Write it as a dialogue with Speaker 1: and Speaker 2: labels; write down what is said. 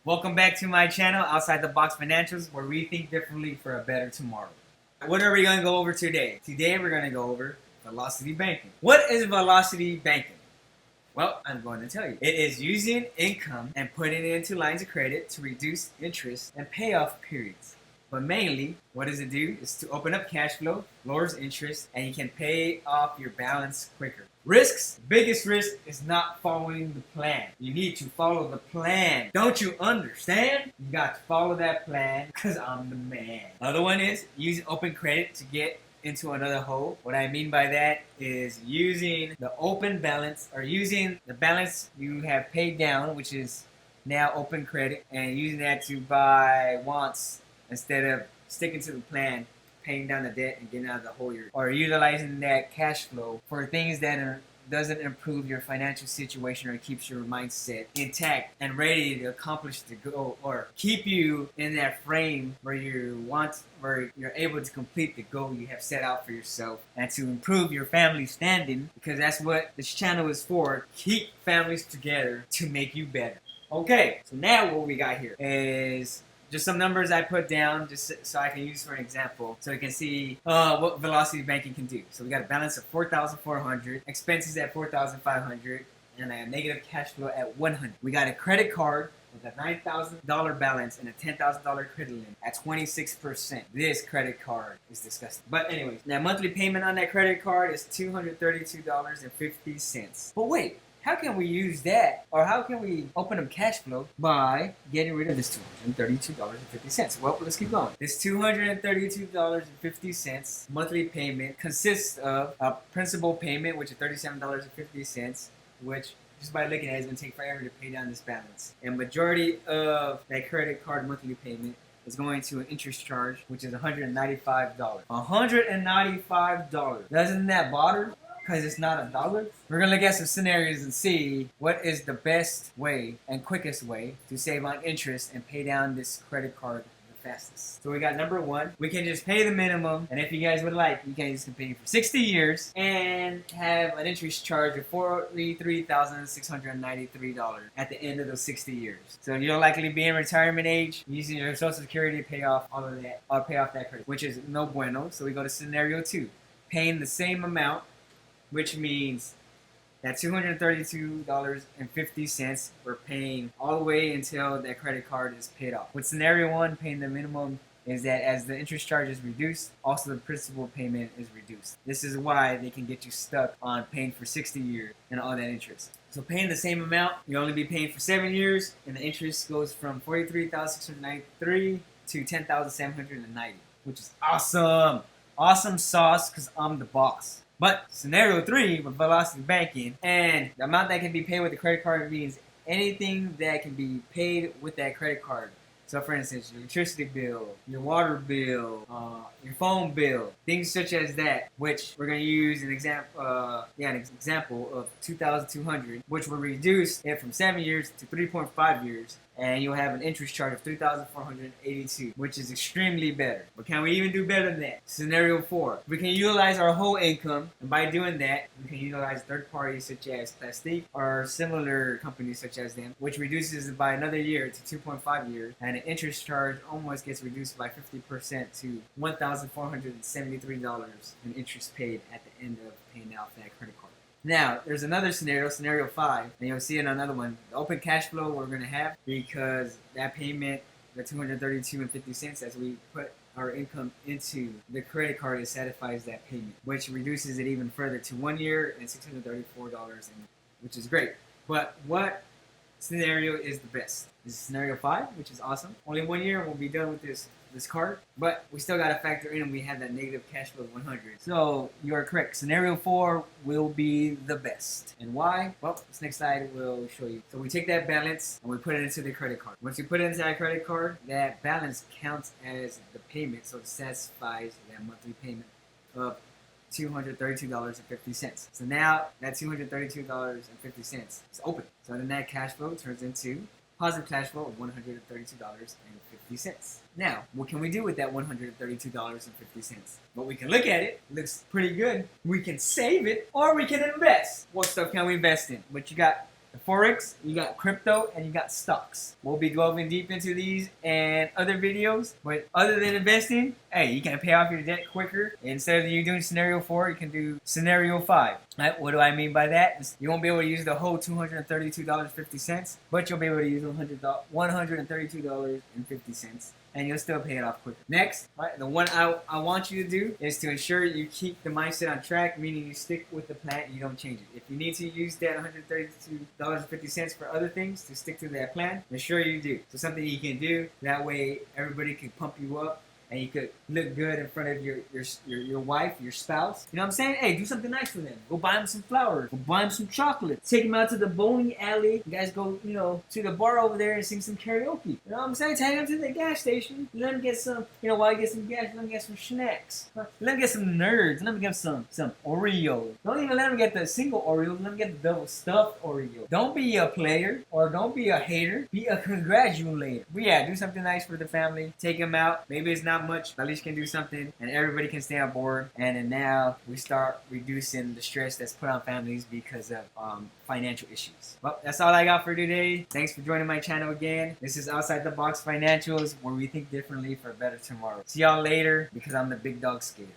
Speaker 1: Welcome back to my channel, Outside the Box Financials, where we think differently for a better tomorrow. What are we going to go over today? Today we're going to go over velocity banking. What is velocity banking? Well, I'm going to tell you. It is using income and putting it into lines of credit to reduce interest and payoff periods. But mainly, what does it do is to open up cash flow, lowers interest, and you can pay off your balance quicker. Risks. Biggest risk is not following the plan. You need to follow the plan. Don't you understand? You got to follow that plan because I'm the man. Other one is using open credit to get into another hole. What I mean by that is using the open balance or using the balance you have paid down, which is now open credit, and using that to buy wants instead of sticking to the plan, paying down the debt and getting out of the hole, or utilizing that cash flow for things that doesn't improve your financial situation or keeps your mindset intact and ready to accomplish the goal, or keep you in that frame where you're able to complete the goal you have set out for yourself and to improve your family standing, because that's what this channel is for. Keep families together to make you better. Okay, so now what we got here is just some numbers I put down just so I can use for an example, so you can see what velocity banking can do. So we got a balance of $4,400, expenses at $4,500, and a negative cash flow at $100. We got a credit card with a $9,000 balance and a $10,000 credit limit at 26%. This credit card is disgusting. But anyways, now monthly payment on that credit card is $232.50. But wait, how can we use that, or how can we open up cash flow by getting rid of this $232.50? Well, let's keep going. This $232.50 monthly payment consists of a principal payment, which is $37.50, which just by looking at it, it's going to take forever to pay down this balance. And majority of that credit card monthly payment is going to an interest charge, which is $195. $195. Doesn't that bother? Because it's not a dollar. We're going to look at some scenarios and see what is the best way and quickest way to save on interest and pay down this credit card the fastest. So we got number one. We can just pay the minimum, and if you guys would like, you can just pay for 60 years and have an interest charge of $43,693 at the end of those 60 years. So you'll likely be in retirement age, using your Social Security to pay off all of that, or pay off that credit, which is no bueno. So we go to scenario two, paying the same amount, which means that $232.50 we're paying all the way until that credit card is paid off. With scenario one, paying the minimum is that as the interest charge is reduced, also the principal payment is reduced. This is why they can get you stuck on paying for 60 years and all that interest. So paying the same amount, you'll only be paying for 7 years, and the interest goes from $43,693 to $10,790, which is awesome. Awesome sauce, because I'm the boss. But scenario three with velocity banking, and the amount that can be paid with the credit card means anything that can be paid with that credit card. So for instance, your electricity bill, your water bill, your phone bill, things such as that, which we're going to use an example of $2,200, which will reduce it from 7 years to 3.5 years. And you'll have an interest charge of $3,482, which is extremely better. But can we even do better than that? Scenario four, we can utilize our whole income, and by doing that, we can utilize third parties such as Plastique or similar companies such as them, which reduces it by another year to 2.5 years, and an interest charge almost gets reduced by 50% to $1,473 in interest paid at the end of paying off that credit card. Now, there's another scenario 5, and you'll see it on another one. The open cash flow we're going to have, because that payment, the $232.50, as we put our income into the credit card, it satisfies that payment, which reduces it even further to 1 year and $634, which is great. But what scenario is the best? This is scenario 5, which is awesome. Only 1 year and we'll be done with this card, but we still got to factor in, and we have that negative cash flow of 100. So you are correct. Scenario 4 will be the best. And why? Well, this next slide will show you. So we take that balance and we put it into the credit card. Once you put it into that credit card, that balance counts as the payment, so it satisfies that monthly payment of $232.50. So now that $232.50 is open. So then that cash flow turns into positive cash flow of $132.50. Now, what can we do with that $132.50? Well, we can look at it. Looks pretty good. We can save it, or we can invest. What stuff can we invest in? But you got the Forex, you got crypto, and you got stocks. We'll be delving deep into these and other videos. But other than investing, hey, you can pay off your debt quicker. Instead of you doing scenario 4, you can do scenario 5. Right, what do I mean by that? You won't be able to use the whole $232.50, but you'll be able to use $132.50. And you'll still pay it off quicker. Next, right, the one I want you to do is to ensure you keep the mindset on track, meaning you stick with the plan and you don't change it. If you need to use that $132.50 for other things to stick to that plan, ensure you do. So something you can do, that way everybody can pump you up and you could look good in front of your wife, your spouse. You know what I'm saying? Hey, do something nice for them. Go buy them some flowers. Go buy them some chocolate. Take them out to the bowling alley. You guys go, to the bar over there and sing some karaoke. You know what I'm saying? Take them to the gas station. Let them get some, while you get some gas, let them get some snacks. Let them get some nerds. Let them get some Oreos. Don't even let them get the single Oreo. Let them get the double stuffed Oreo. Don't be a player or don't be a hater. Be a congratulator. But yeah, do something nice for the family. Take them out. Maybe it's not much, but at least you can do something and everybody can stay on board. And then now we start reducing the stress that's put on families because of financial issues. Well, that's all I got for today. Thanks for joining my channel again. This is Outside the Box Financials, where we think differently for a better tomorrow. See y'all later, because I'm the big dog skater.